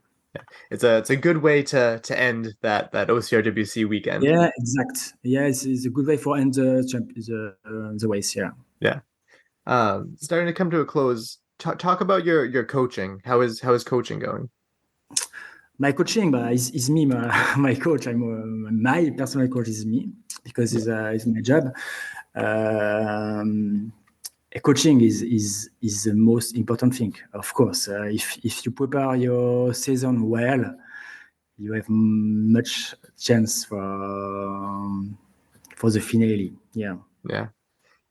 It's a good way to end that OCRWC weekend. Yeah, exact. Yeah, it's a good way for end the race. Yeah. Yeah. Starting to come to a close. Talk about your coaching. How is coaching going? My coaching, but is me. My coach. My personal coach is me because it's my job. Coaching is the most important thing, of course. If you prepare your season well, you have much chance for the finale. Yeah. Yeah.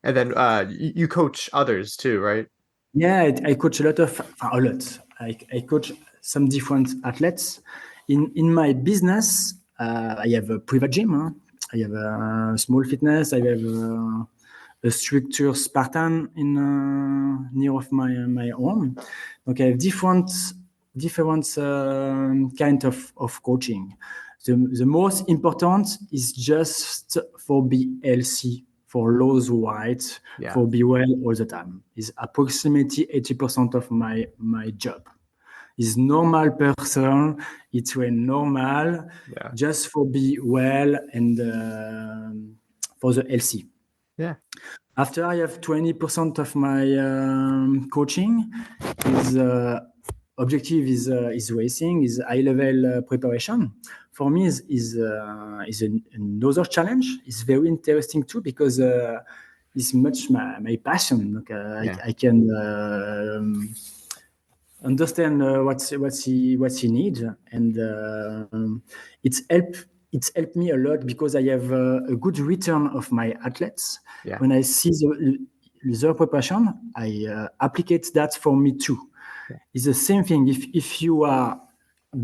And then you coach others too, right? Yeah, I coach a lot. I coach some different athletes. In my business, I have a private gym. Huh? I have a small fitness. I have a structure Spartan in near of my home. Okay, I have different kind of coaching. The most important is just for be healthy, for lose weight, for be well all the time. Is approximately 80% of my job. Is normal person. It's when normal, just for be well and for the healthy. Yeah. After I have 20% of my coaching, is objective is racing, is high level preparation. For me, is another challenge. It's very interesting too because it's much my passion. Like, I can understand what he needs, and it's helped me a lot because I have a good return of my athletes. Yeah. When I see the preparation, I applicate that for me too. Yeah. It's the same thing. If you are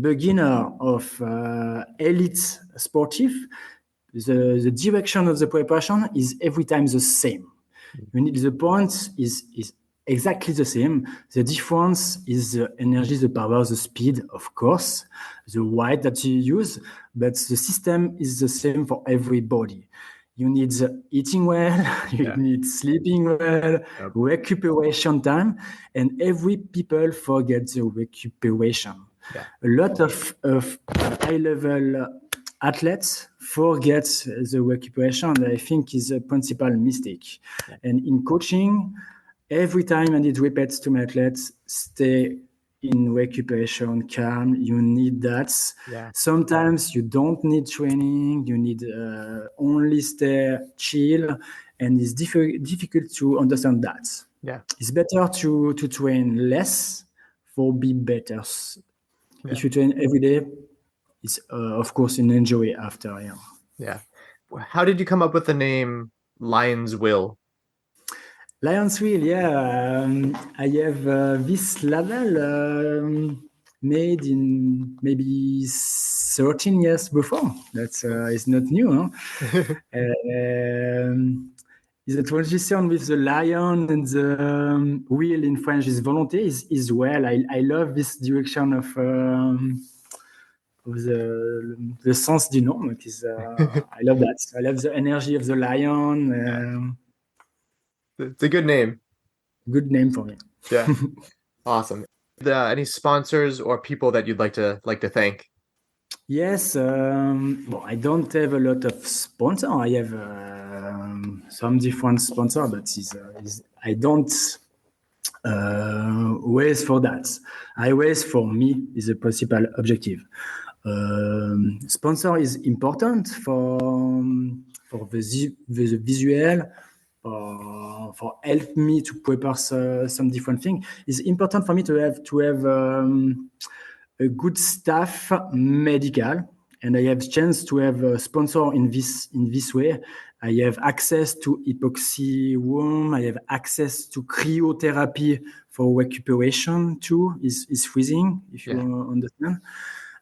beginner of elite sportive, the direction of the preparation is every time the same. You need the points is exactly the same. The difference is the energy, the power, the speed, of course, the weight that you use, but the system is the same for everybody. You need eating well, you need sleeping well, recuperation time, and every people forget the recuperation. Yeah. A lot of high-level athletes forget the recuperation. I think is a principal mistake. Yeah. And in coaching, every time I need to repeat to my athletes, stay in recuperation, calm. You need that. Yeah. Sometimes you don't need training. You need only stay chill, and it's difficult to understand that. Yeah. It's better to train less for be better. Yeah. If you train every day, it's of course an enjoy after. Yeah. Yeah. How did you come up with the name Lion's Will? Lion's Will, yeah. I have this label made in maybe 13 years before. That's it's not new. Huh? Is a transition with the lion and the wheel in French is volonté is well. I love this direction of the sens du nom. I love that. I love the energy of the lion. It's a good name. Good name for me. Yeah. Awesome. Any sponsors or people that you'd like to thank? Yes. Well, I don't have a lot of sponsors. I have some different sponsors, but I don't race for that. I race for me is the principal objective. Sponsor is important for the visual, for help me to prepare some different things. It's important for me to have a good staff medical, and I have chance to have a sponsor in this way. I have access to epoxy room. I have access to cryotherapy for recuperation too. Is freezing, if you understand.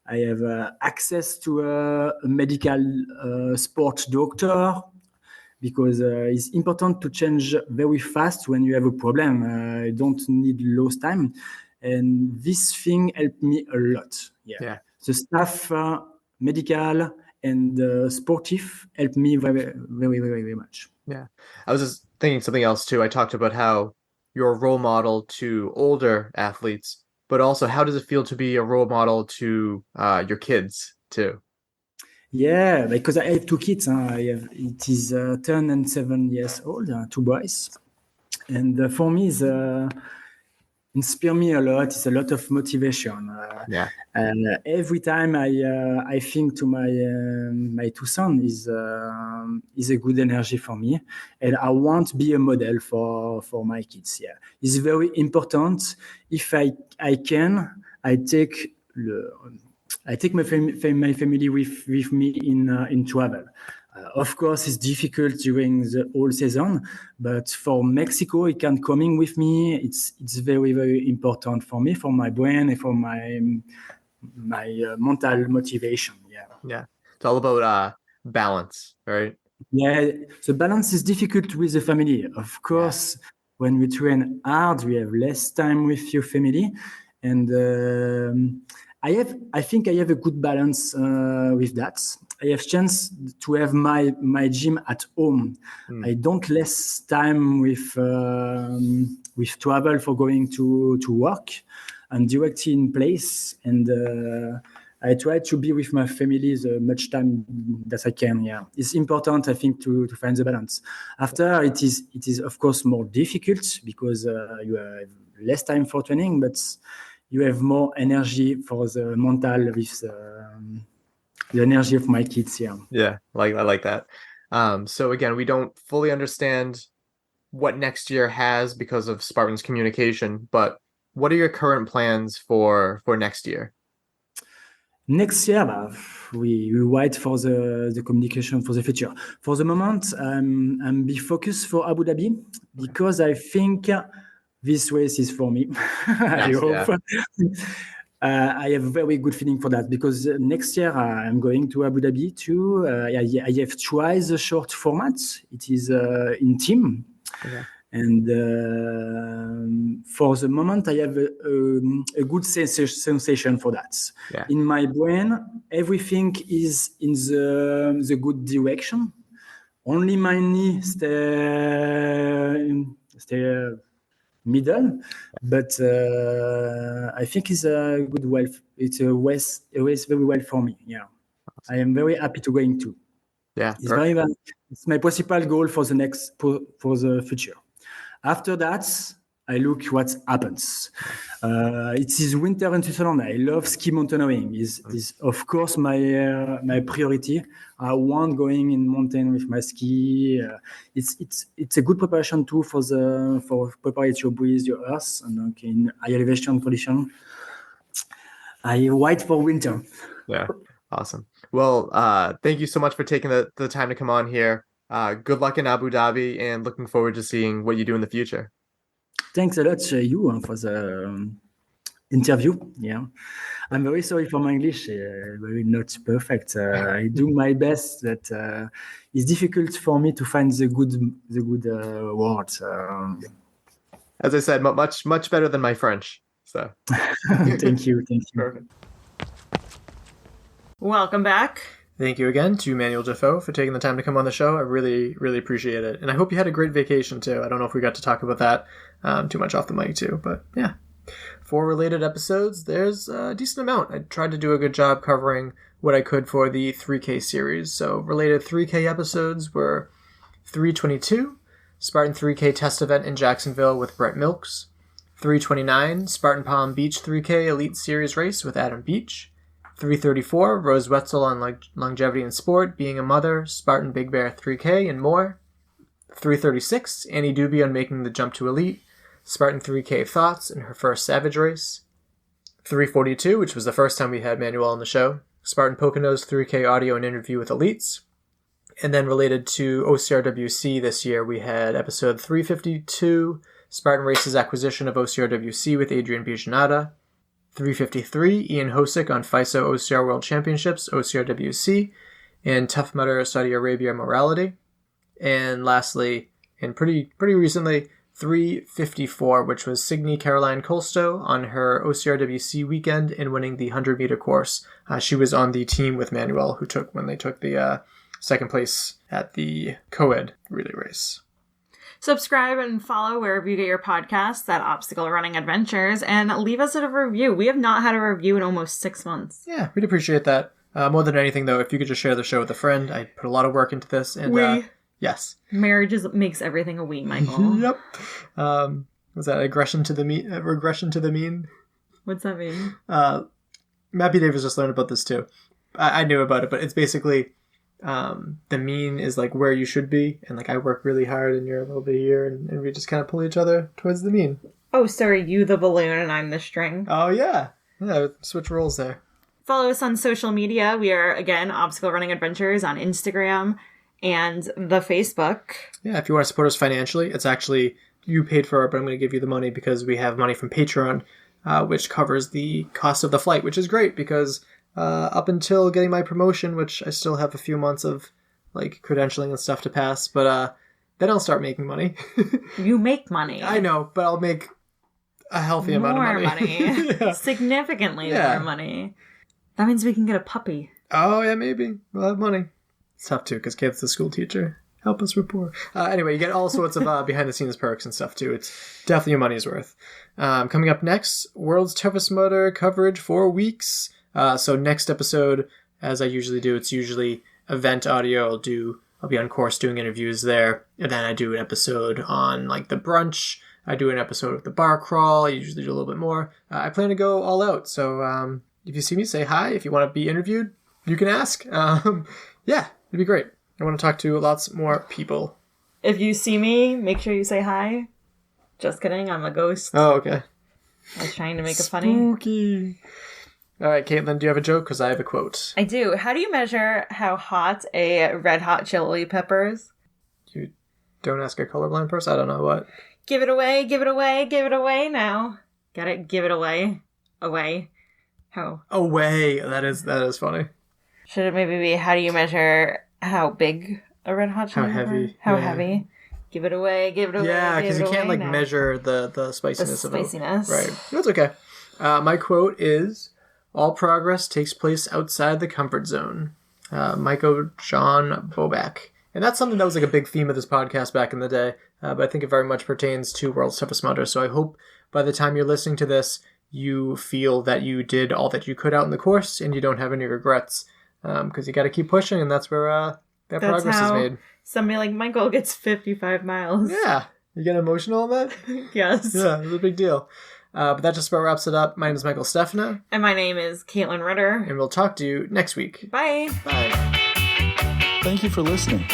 I have access to a medical sport doctor, because it's important to change very fast when you have a problem. I don't need lose time. And this thing helped me a lot. Yeah. The staff, medical, and sportive helped me very, very, very, very much. Yeah. I was just thinking something else too. I talked about how you're a role model to older athletes, but also how does it feel to be a role model to your kids too? Yeah, because I have two kids. It is 10 and 7 years old, two boys. And for me, it's inspire me a lot. It's a lot of motivation. Every time I think to my two sons is a good energy for me, and I want to be a model for my kids. Yeah, it's very important. If I can, I take my family with me in travel. Of course, it's difficult during the whole season, but for Mexico, it can coming with me. It's very, very important for me, for my brain, and for my mental motivation. Yeah. It's all about balance, right? Yeah, the balance is difficult with the family. Of course, when we train hard, we have less time with your family, and I think I have a good balance with that. I have chance to have my gym at home. I don't less time with travel for going to work. I'm directly in place, and I try to be with my family as much time that I can. Yeah, it's important, I think, to find the balance. After, it is of course more difficult because you have less time for training, but you have more energy for the mental with the energy of my kids. Yeah, I like that. So again, we don't fully understand what next year has because of Spartan's communication, but what are your current plans for next year? Next year, we wait for the communication for the future. For the moment, I'm be focused for Abu Dhabi because I think this race is for me. I hope. I have a very good feeling for that because next year I'm going to Abu Dhabi too. I have tried the short format. It is in team. Okay. And for the moment, I have a good sensation for that. Yeah. In my brain, everything is in the good direction. Only my knee stay middle, but I think it's a good way. It's a race very well for me. Yeah, I am very happy to going to. Yeah, it's my principal goal for the future. After that, I look what happens. It is winter in Switzerland. I love ski mountaineering. Is of course my priority. I want going in mountain with my ski. It's a good preparation too for prepare your breeze, your earth, and in high elevation condition. I wait for winter. Yeah, awesome. Well, thank you so much for taking the time to come on here. Good luck in Abu Dhabi, and looking forward to seeing what you do in the future. Thanks a lot, you, for the interview. Yeah, I'm very sorry for my English. Very not perfect. I do my best, but it's difficult for me to find the good words. As I said, much better than my French. So, thank you. Perfect. Welcome back. Thank you again to Manuel Dufaux for taking the time to come on the show. I really, really appreciate it. And I hope you had a great vacation too. I don't know if we got to talk about that too much off the mic too, but yeah. For related episodes, there's a decent amount. I tried to do a good job covering what I could for the 3K series. So related 3K episodes were 322, Spartan 3K test event in Jacksonville with Brett Milks, 329, Spartan Palm Beach 3K Elite Series race with Adam Beach, 334, Rose Wetzel on longevity and sport, being a mother, Spartan Big Bear 3K, and more. 336, Annie Doobie on making the jump to elite, Spartan 3K thoughts in her first Savage race. 342, which was the first time we had Manuel on the show, Spartan Poconos 3K audio and interview with elites. And then related to OCRWC this year, we had episode 352, Spartan Races acquisition of OCRWC with Adrian Bijanata. 353, Ian Hosick on FISO OCR World Championships, OCRWC, and Tough Mudder Saudi Arabia Morality. And lastly, and pretty recently, 354, which was Signe Caroline Colstow on her OCRWC weekend and winning the 100-meter course. She was on the team with Manuel when they took the second place at the co-ed relay race. Subscribe and follow wherever you get your podcasts at Obstacle Running Adventures, and leave us a review. We have not had a review in almost 6 months. Yeah, we'd appreciate that. More than anything, though, if you could just share the show with a friend. I put a lot of work into this. And yes. Marriage makes everything a we, Michael. Yep. Was that regression to the mean? What's that mean? Mappy Davis just learned about this, too. I knew about it, but it's basically... the mean is like where you should be, and like I work really hard and you're a little bit here, and we just kind of pull each other towards the mean. Oh, sorry, you the balloon and I'm the string. Oh yeah, switch roles there. Follow us on social media. We are, again, Obstacle Running Adventures on Instagram and the Facebook. Yeah, if you want to support us financially, it's actually you paid for it, but I'm going to give you the money because we have money from Patreon, which covers the cost of the flight, which is great because up until getting my promotion, which I still have a few months of like credentialing and stuff to pass, but then I'll start making money. You make money. I know, but I'll make a healthy amount of money. More money. Yeah. Significantly more money. That means we can get a puppy. Oh, yeah, maybe. We'll have money. It's tough, too, because Kate's the school teacher. Help us, we're poor. Anyway, you get all sorts of behind-the-scenes perks and stuff, too. It's definitely your money's worth. Coming up next, World's Toughest Mudder coverage for weeks. So next episode, as I usually do, it's usually event audio. I'll be on course doing interviews there. And then I do an episode on like the brunch. I do an episode of the bar crawl. I usually do a little bit more. I plan to go all out. So if you see me, say hi. If you want to be interviewed, you can ask. Yeah, it'd be great. I want to talk to lots more people. If you see me, make sure you say hi. Just kidding, I'm a ghost. Oh, okay. I was trying to make it funny. Spooky. All right, Caitlin, do you have a joke? Because I have a quote. I do. How do you measure how hot a red hot chili pepper is? You don't ask a colorblind person? I don't know what. Give it away, give it away, give it away now. Got it? Give it away. Away. How? Away. That is funny. Should it maybe be, how do you measure how big a red hot chili pepper? How heavy. How heavy. Give it away, give it away. Yeah, because you can't like measure the spiciness of it. Spiciness. Right. That's okay. My quote is, all progress takes place outside the comfort zone. Michael John Bobak. And that's something that was like a big theme of this podcast back in the day. But I think it very much pertains to World's Toughest Mudder. So I hope by the time you're listening to this, you feel that you did all that you could out in the course and you don't have any regrets. Because you got to keep pushing, and that's where that progress is made. Somebody like Michael gets 55 miles. Yeah. You get emotional on that? Yes. Yeah, it's a big deal. But that just about wraps it up. My name is Michael Stefano. And my name is Caitlin Ritter. And we'll talk to you next week. Bye. Bye. Thank you for listening.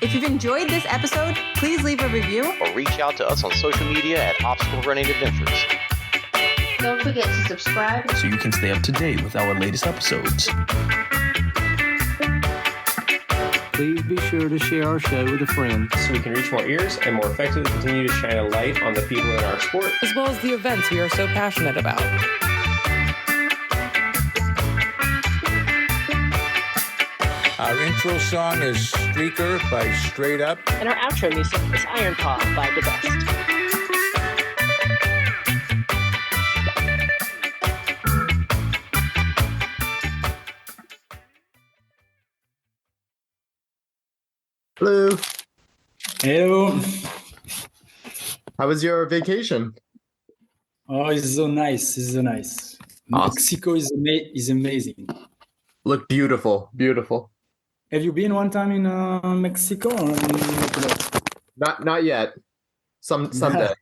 If you've enjoyed this episode, please leave a review. Or reach out to us on social media at Obstacle Running Adventures. Don't forget to subscribe so you can stay up to date with our latest episodes. Please be sure to share our show with a friend so we can reach more ears and more effectively continue to shine a light on the people in our sport, as well as the events we are so passionate about. Our intro song is Streaker by Straight Up. And our outro music is Iron Paw by The Best. Hello. Hello. How was your vacation? Oh, it's so nice. It's so nice. Awesome. Mexico is amazing. Look beautiful. Beautiful. Have you been one time in Mexico? Not yet. Someday.